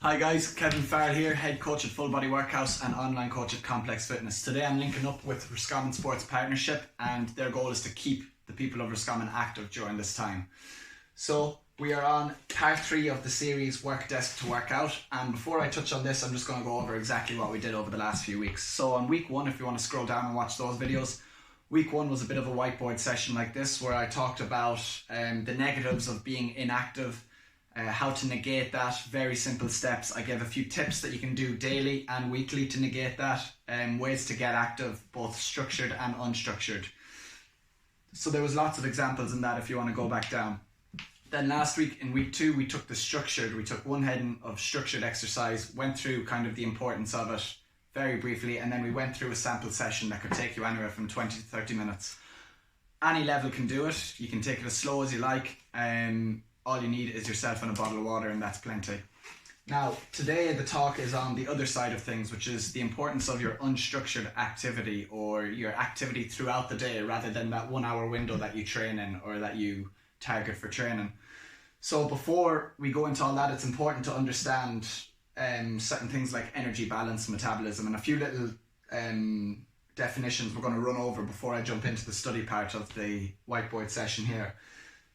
Hi guys, Kevin Farrell here, head coach at Full Body Workhouse and online coach at Complex Fitness. Today I'm linking up with Roscommon Sports Partnership, and their goal is to keep the people of Roscommon active during this time. So we are on part 3 of the series Work Desk to Workout, and before I touch on this I'm just going to go over exactly what we did over the last few weeks. So on week 1, if you want to scroll down and watch those videos, week 1 was a bit of a whiteboard session like this where I talked about the negatives of being inactive, how to negate that, very simple steps. I gave a few tips that you can do daily and weekly to negate that, ways to get active, both structured and unstructured. So there was lots of examples in that if you want to go back down. Then last week, in week 2, we took one heading of structured exercise, went through kind of the importance of it very briefly, and then we went through a sample session that could take you anywhere from 20 to 30 minutes. Any level can do it. You can take it as slow as you like. All you need is yourself and a bottle of water, and that's plenty. Now, today the talk is on the other side of things, which is the importance of your unstructured activity or your activity throughout the day rather than that 1 hour window that you train in or that you target for training. So before we go into all that, it's important to understand certain things like energy balance, metabolism, and a few little definitions we're going to run over before I jump into the study part of the whiteboard session here.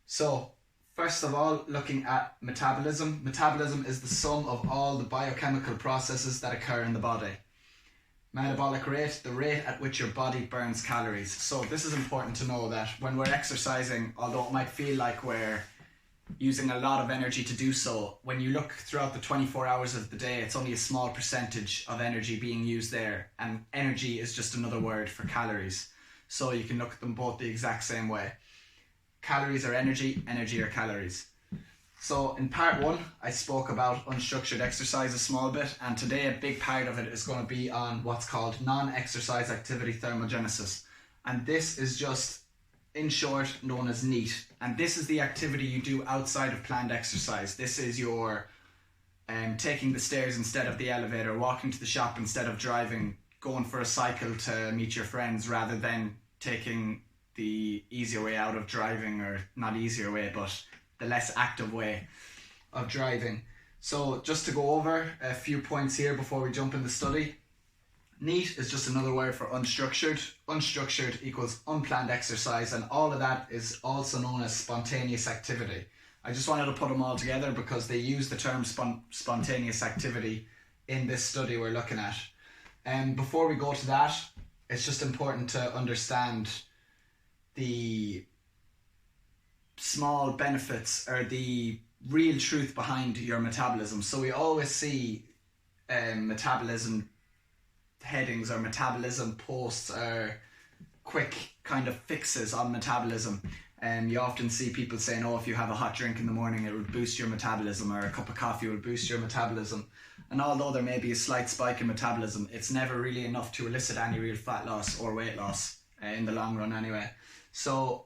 So first of all, looking at metabolism. Metabolism is the sum of all the biochemical processes that occur in the body. Metabolic rate, the rate at which your body burns calories. So this is important to know that when we're exercising, although it might feel like we're using a lot of energy to do so, when you look throughout the 24 hours of the day, it's only a small percentage of energy being used there. And energy is just another word for calories. So you can look at them both the exact same way. Calories are energy, energy are calories. So in part 1, I spoke about unstructured exercise a small bit, and today a big part of it is going to be on what's called non-exercise activity thermogenesis. And this is just, in short, known as NEAT. And this is the activity you do outside of planned exercise. This is your taking the stairs instead of the elevator, walking to the shop instead of driving, going for a cycle to meet your friends rather than taking the easier way out of driving, or not easier way, but the less active way of driving. So just to go over a few points here before we jump in the study. NEAT is just another word for unstructured. Unstructured equals unplanned exercise, and all of that is also known as spontaneous activity. I just wanted to put them all together because they use the term spontaneous activity in this study we're looking at. And before we go to that, it's just important to understand the small benefits or the real truth behind your metabolism. So we always see metabolism headings or metabolism posts or quick kind of fixes on metabolism. You often see people saying, oh, if you have a hot drink in the morning it will boost your metabolism, or a cup of coffee will boost your metabolism. And although there may be a slight spike in metabolism, it's never really enough to elicit any real fat loss or weight loss in the long run anyway. So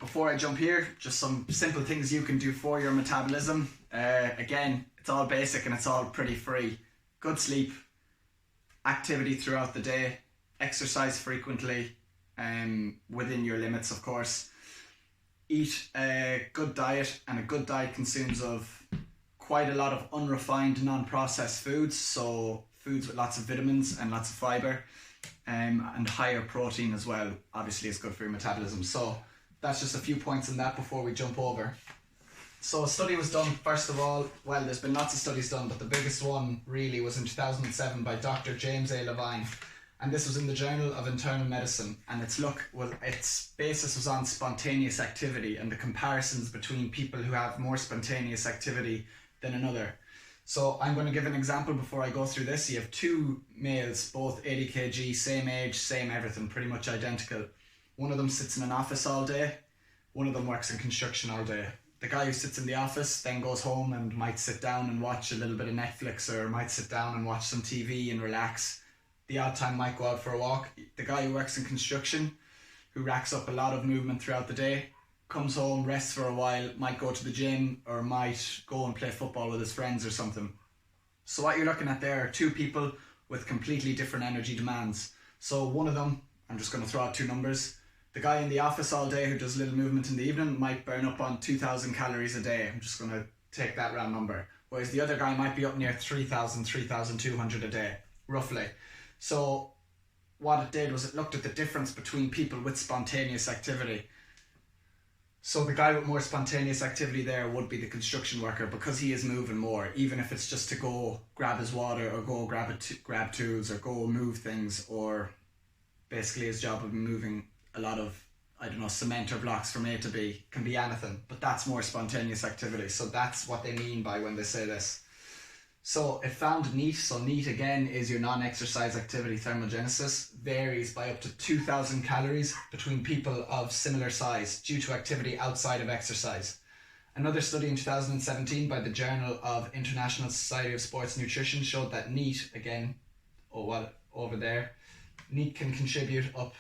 before I jump here, just some simple things you can do for your metabolism. Again, it's all basic and it's all pretty free. Good sleep, activity throughout the day, exercise frequently, within your limits of course. Eat a good diet, and a good diet consumes of quite a lot of unrefined, non-processed foods, so foods with lots of vitamins and lots of fibre. And higher protein as well, obviously is good for your metabolism. So that's just a few points on that before we jump over. So a study was done, first of all, well, there's been lots of studies done, but the biggest one really was in 2007 by Dr. James A. Levine, and this was in the Journal of Internal Medicine, and its basis was on spontaneous activity and the comparisons between people who have more spontaneous activity than another. So I'm going to give an example before I go through this. You have 2 males, both 80 kg, same age, same everything, pretty much identical. One of them sits in an office all day. One of them works in construction all day. The guy who sits in the office then goes home and might sit down and watch a little bit of Netflix, or might sit down and watch some TV and relax. The odd time might go out for a walk. The guy who works in construction, who racks up a lot of movement throughout the day, comes home, rests for a while, might go to the gym, or might go and play football with his friends or something. So what you're looking at there are 2 people with completely different energy demands. So one of them, I'm just going to throw out 2 numbers. The guy in the office all day who does little movement in the evening might burn up on 2,000 calories a day. I'm just going to take that round number. whereas the other guy might be up near 3,000, 3,200 a day, roughly. So what it did was it looked at the difference between people with spontaneous activity. So the guy with more spontaneous activity there would be the construction worker, because he is moving more, even if it's just to go grab his water or go grab tools or go move things, or basically his job would be moving a lot of, I don't know, cement or blocks from A to B. Can be anything, but that's more spontaneous activity. So that's what they mean by when they say this. So it found NEAT. So NEAT again is your non-exercise activity thermogenesis, varies by up to 2,000 calories between people of similar size due to activity outside of exercise. Another study in 2017 by the Journal of International Society of Sports Nutrition showed that NEAT, again, over there, NEAT can contribute up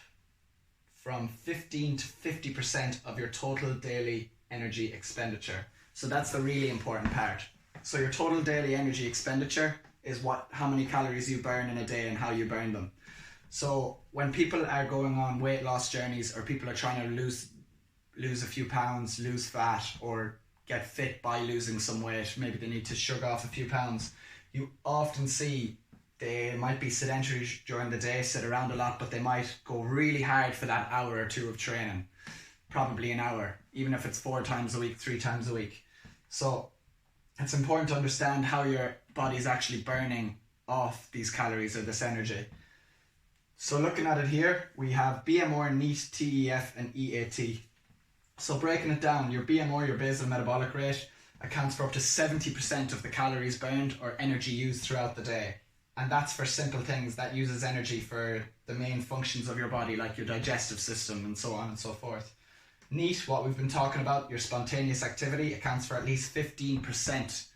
from 15 to 50% of your total daily energy expenditure. So that's the really important part. So your total daily energy expenditure is how many calories you burn in a day and how you burn them. So when people are going on weight loss journeys, or people are trying to lose a few pounds, lose fat, or get fit by losing some weight, maybe they need to shrug off a few pounds, you often see they might be sedentary during the day, sit around a lot, but they might go really hard for that hour or two of training, probably an hour, even if it's 4 times a week, 3 times a week. So it's important to understand how your body is actually burning off these calories or this energy. So looking at it here, we have BMR, NEAT, TEF and EAT. So breaking it down, your BMR, your basal metabolic rate, accounts for up to 70% of the calories burned or energy used throughout the day. And that's for simple things that uses energy for the main functions of your body, like your digestive system and so on and so forth. NEAT, what we've been talking about, your spontaneous activity, accounts for at least 15%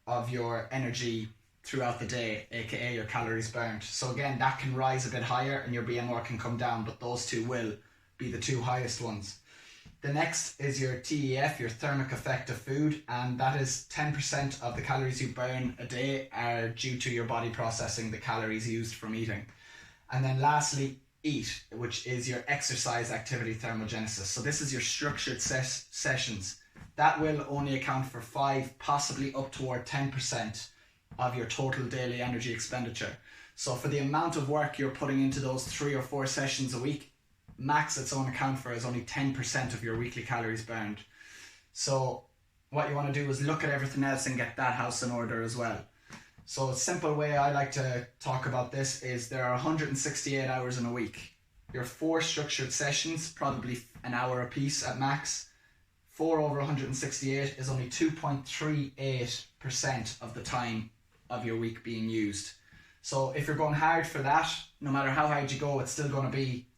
of your energy throughout the day, aka your calories burnt. So again, that can rise a bit higher and your BMR can come down, but those two will be the 2 highest ones. The next is your TEF, your thermic effect of food, and that is 10% of the calories you burn a day are due to your body processing the calories used from eating. And then lastly, EAT, which is your exercise activity thermogenesis. So this is your structured sessions. That will only account for 5, possibly up toward 10% of your total daily energy expenditure. So for the amount of work you're putting into those 3 or 4 sessions a week, max its own account for is only 10% of your weekly calories burned. So what you want to do is look at everything else and get that house in order as well. So a simple way I like to talk about this is there are 168 hours in a week. Your 4 structured sessions, probably an hour a piece at max. 4 over 168 is only 2.38% of the time of your week being used. So if you're going hard for that, no matter how hard you go, it's still going to be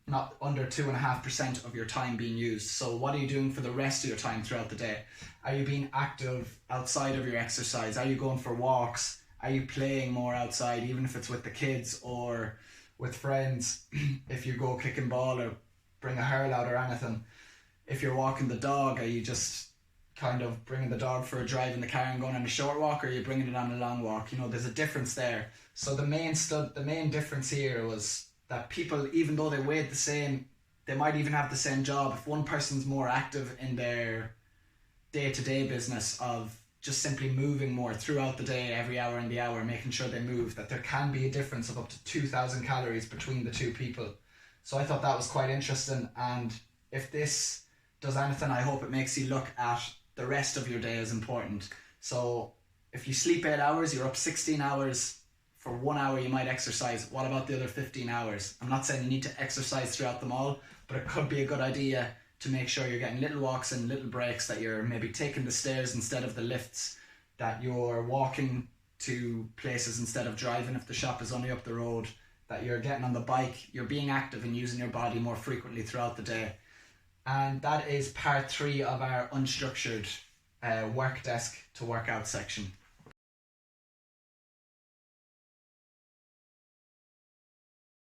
not under 2.5% of your time being used. So what are you doing for the rest of your time throughout the day? Are you being active outside of your exercise? Are you going for walks? Are you playing more outside, even if it's with the kids or with friends? If you go kicking ball or bring a hurl out or anything. If you're walking the dog, are you just kind of bringing the dog for a drive in the car and going on a short walk, or are you bringing it on a long walk? You know, there's a difference there. So the main difference here was that people, even though they weighed the same, they might even have the same job. If one person's more active in their day-to-day business of just simply moving more throughout the day, every hour in the hour, making sure they move, that there can be a difference of up to 2,000 calories between the 2 people. So I thought that was quite interesting, and if this does anything, I hope it makes you look at the rest of your day as important. So if you sleep 8 hours, you're up 16 hours. For 1 hour you might exercise. What about the other 15 hours? I'm not saying you need to exercise throughout them all, but it could be a good idea to make sure you're getting little walks and little breaks, that you're maybe taking the stairs instead of the lifts, that you're walking to places instead of driving if the shop is only up the road, that you're getting on the bike, you're being active and using your body more frequently throughout the day. And that is part 3 of our unstructured work desk to workout section.